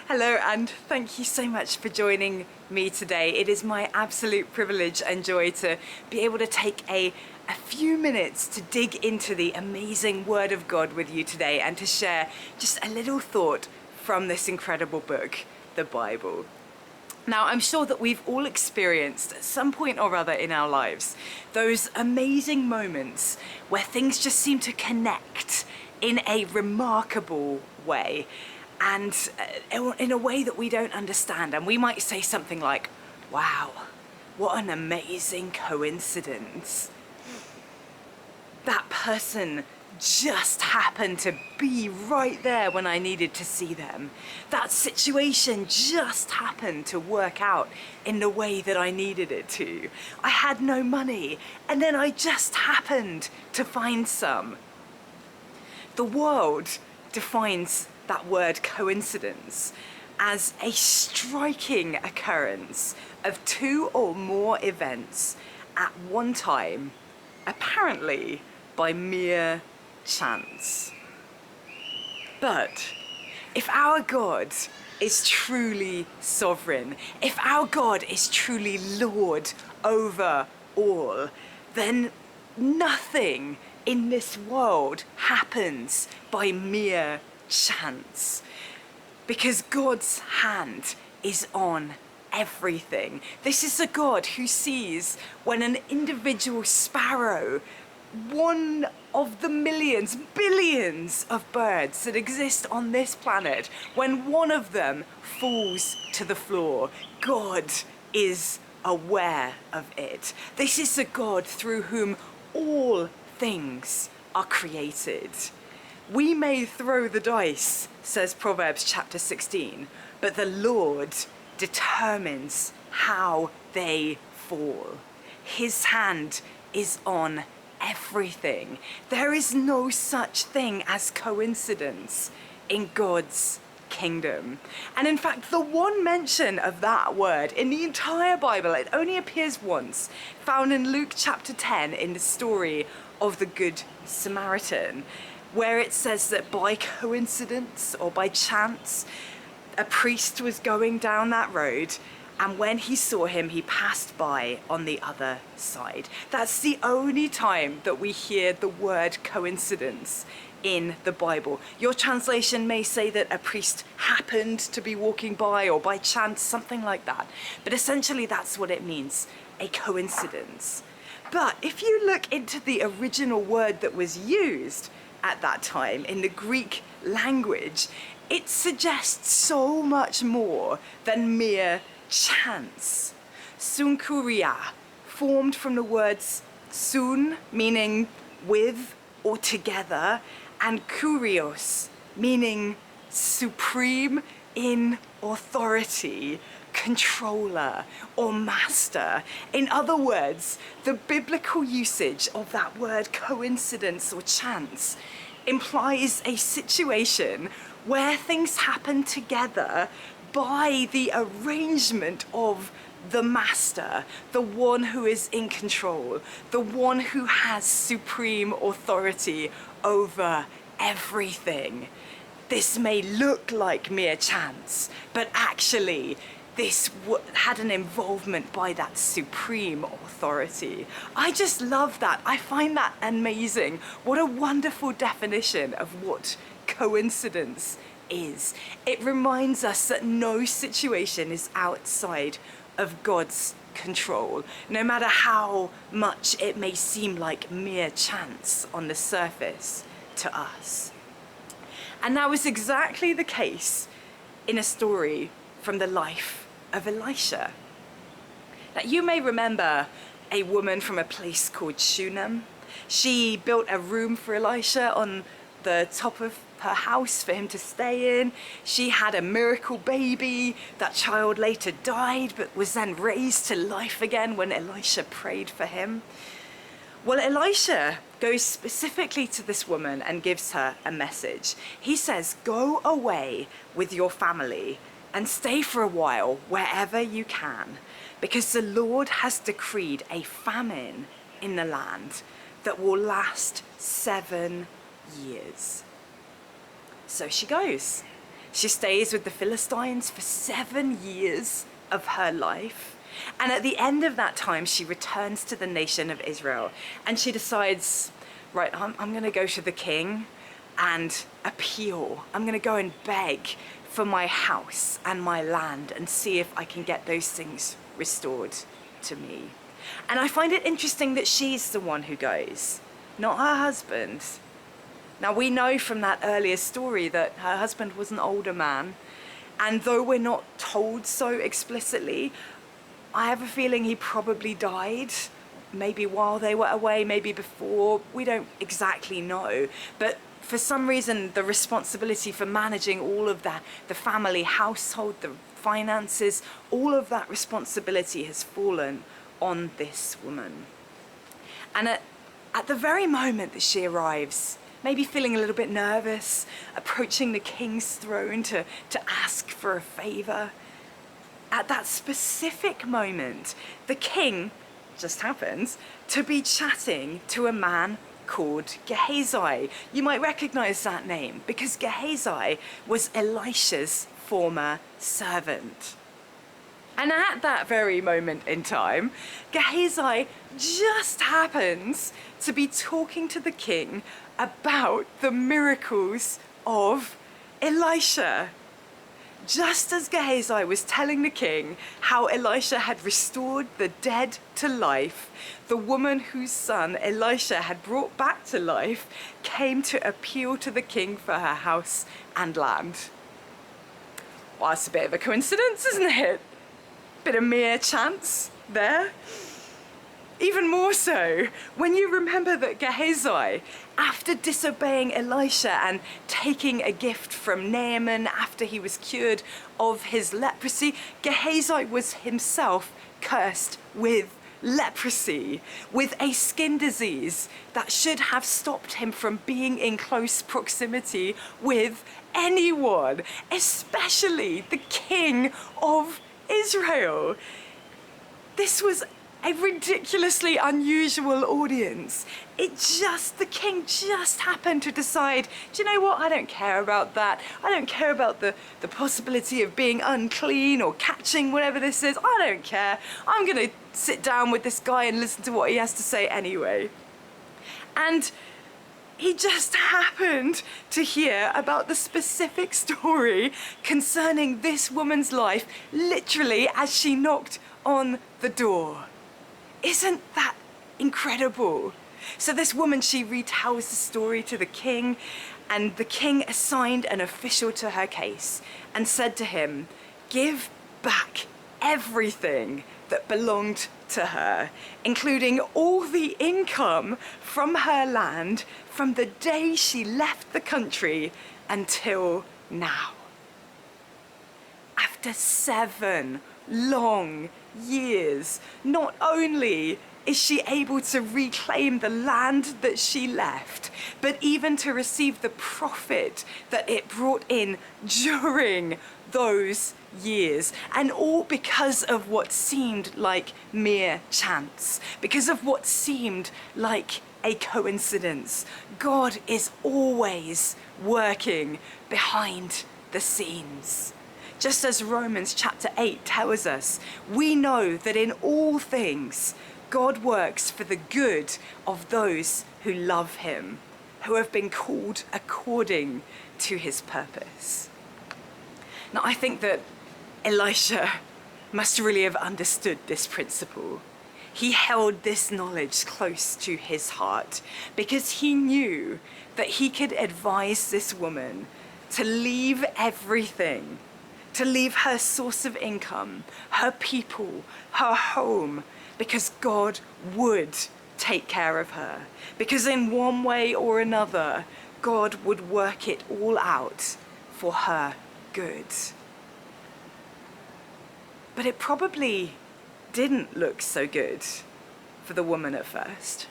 Hello, and thank you so much for joining me today. It is my absolute privilege and joy to be able to take a few minutes to dig into the amazing Word of God with you today and to share just a little thought from this incredible book, the Bible. Now, I'm sure that we've all experienced at some point or other in our lives those amazing moments where things just seem to connect in a remarkable way and in a way that we don't understand. And we might say something like, wow, what an amazing coincidence. That person just happened to be right there when I needed to see them. That situation just happened to work out in the way that I needed it to. I had no money, and then I just happened to find some. The world defines that word coincidence as a striking occurrence of two or more events at one time, apparently by mere chance. But if our God is truly sovereign, if our God is truly Lord over all, then nothing in this world happens by mere chance, because God's hand is on everything. This is a God who sees when an individual sparrow, one of the millions, billions of birds that exist on this planet, when one of them falls to the floor, God is aware of it. This is the God through whom all things are created. We may throw the dice, says Proverbs chapter 16, but the Lord determines how they fall. His hand is on everything. There is no such thing as coincidence in God's kingdom. And in fact, the one mention of that word in the entire Bible, it only appears once, found in Luke chapter 10 in the story of the Good Samaritan, where it says that by coincidence or by chance, a priest was going down that road, and when he saw him, he passed by on the other side. That's the only time that we hear the word coincidence in the Bible. Your translation may say that a priest happened to be walking by, or by chance, something like that. But essentially that's what it means, a coincidence. But if you look into the original word that was used at that time in the Greek language, it suggests so much more than mere chance. Sunkuria, formed from the words sun, meaning with or together, and kurios, meaning supreme in authority, controller or master. In other words, the biblical usage of that word coincidence or chance implies a situation where things happen together by the arrangement of the master, the one who is in control, the one who has supreme authority over everything. This may look like mere chance, but actually this had an involvement by that supreme authority. I just love that. I find that amazing. What a wonderful definition of what coincidence is. It reminds us that no situation is outside of God's control, no matter how much it may seem like mere chance on the surface to us. And that was exactly the case in a story from the life of Elisha. Now, you may remember a woman from a place called Shunem. She built a room for Elisha on the top of her house for him to stay in. She had a miracle baby. That child later died, but was then raised to life again when Elisha prayed for him. Well, Elisha goes specifically to this woman and gives her a message. He says, go away with your family and stay for a while wherever you can, because the Lord has decreed a famine in the land that will last 7 years. So she goes. She stays with the Philistines for 7 years of her life. And at the end of that time, she returns to the nation of Israel and she decides, right, I'm going to go to the king and appeal. I'm going to go and beg for my house and my land and see if I can get those things restored to me. And I find it interesting that she's the one who goes, not her husband. Now, we know from that earlier story that her husband was an older man, and though we're not told so explicitly, I have a feeling he probably died, maybe while they were away, maybe before. We don't exactly know, but for some reason the responsibility for managing all of that, the family household, the finances, all of that responsibility has fallen on this woman. And at the very moment that she arrives, maybe feeling a little bit nervous, approaching the king's throne to ask for a favor, at that specific moment, the king just happens to be chatting to a man called Gehazi. You might recognize that name because Gehazi was Elisha's former servant. And at that very moment in time, Gehazi just happens to be talking to the king about the miracles of Elisha. Just as Gehazi was telling the king how Elisha had restored the dead to life, the woman whose son Elisha had brought back to life came to appeal to the king for her house and land. Well, that's a bit of a coincidence, isn't it? Bit of mere chance there. Even more so when you remember that Gehazi, after disobeying Elisha and taking a gift from Naaman after he was cured of his leprosy, Gehazi was himself cursed with leprosy, with a skin disease that should have stopped him from being in close proximity with anyone, especially the king of Israel. This was a ridiculously unusual audience. The king just happened to decide, do you know what, I don't care about that. I don't care about the possibility of being unclean or catching whatever this is. I don't care. I'm gonna sit down with this guy and listen to what he has to say anyway. And he just happened to hear about the specific story concerning this woman's life, literally as she knocked on the door. Isn't that incredible? So this woman, she retells the story to the king, and the king assigned an official to her case and said to him, give back everything that belonged to her, including all the income from her land from the day she left the country until now. After 7 long years, not only is she able to reclaim the land that she left, but even to receive the profit that it brought in during those years. And all because of what seemed like mere chance, because of what seemed like a coincidence. God is always working behind the scenes. Just as Romans chapter 8 tells us, we know that in all things, God works for the good of those who love him, who have been called according to his purpose. Now, I think that Elisha must really have understood this principle. He held this knowledge close to his heart because he knew that he could advise this woman to leave everything, to leave her source of income, her people, her home, because God would take care of her. Because in one way or another, God would work it all out for her good. But it probably didn't look so good for the woman at first.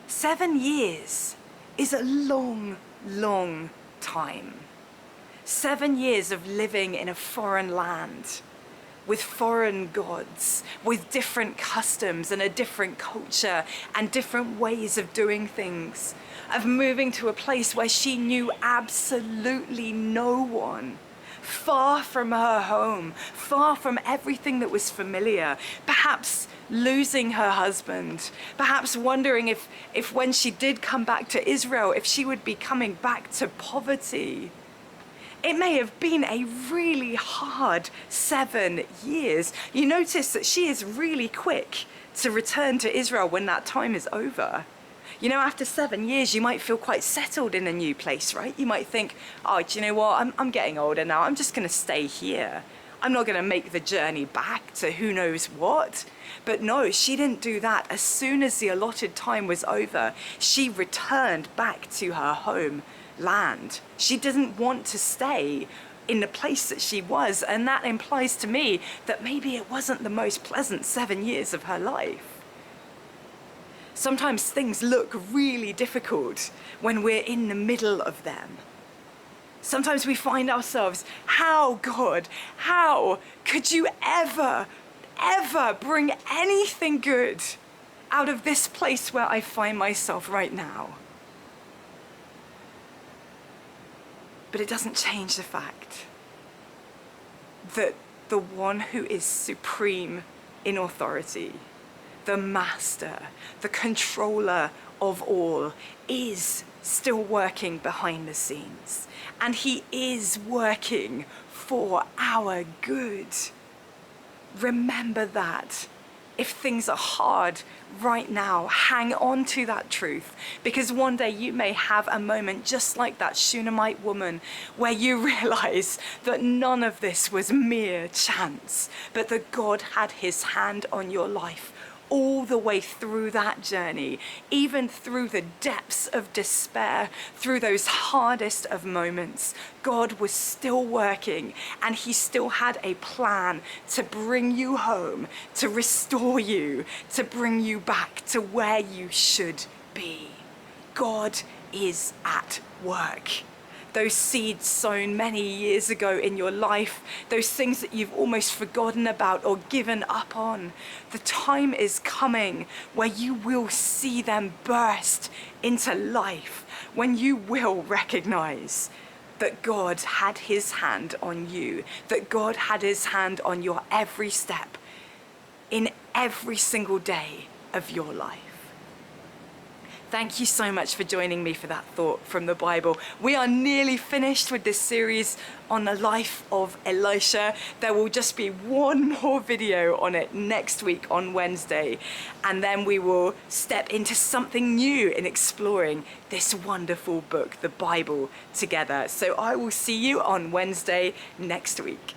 7 years is a long, long time. 7 years of living in a foreign land, with foreign gods, with different customs and a different culture and different ways of doing things, of moving to a place where she knew absolutely no one, far from her home, far from everything that was familiar, perhaps losing her husband, perhaps wondering if when she did come back to Israel, if she would be coming back to poverty. It may have been a really hard 7 years. You notice that she is really quick to return to Israel when that time is over. You know, after 7 years, you might feel quite settled in a new place, right? You might think, oh, do you know what? I'm getting older now. I'm just going to stay here. I'm not going to make the journey back to who knows what. But no, she didn't do that. As soon as the allotted time was over, she returned back to her home land. She didn't want to stay in the place that she was, and that implies to me that maybe it wasn't the most pleasant 7 years of her life. Sometimes things look really difficult when we're in the middle of them. Sometimes we find ourselves, how, God, how could you ever bring anything good out of this place where I find myself right now? But it doesn't change the fact that the one who is supreme in authority, the master, the controller of all, is still working behind the scenes. And he is working for our good. Remember that. If things are hard right now, hang on to that truth, because one day you may have a moment just like that Shunammite woman where you realize that none of this was mere chance, but that God had his hand on your life all the way through that journey, even through the depths of despair, through those hardest of moments. God was still working, and he still had a plan to bring you home, to restore you, to bring you back to where you should be. God is at work. Those seeds sown many years ago in your life, those things that you've almost forgotten about or given up on, the time is coming where you will see them burst into life, when you will recognize that God had his hand on you, that God had his hand on your every step in every single day of your life. Thank you so much for joining me for that thought from the Bible. We are nearly finished with this series on the life of Elisha. There will just be one more video on it next week on Wednesday, and then we will step into something new in exploring this wonderful book, the Bible, together. So I will see you on Wednesday next week.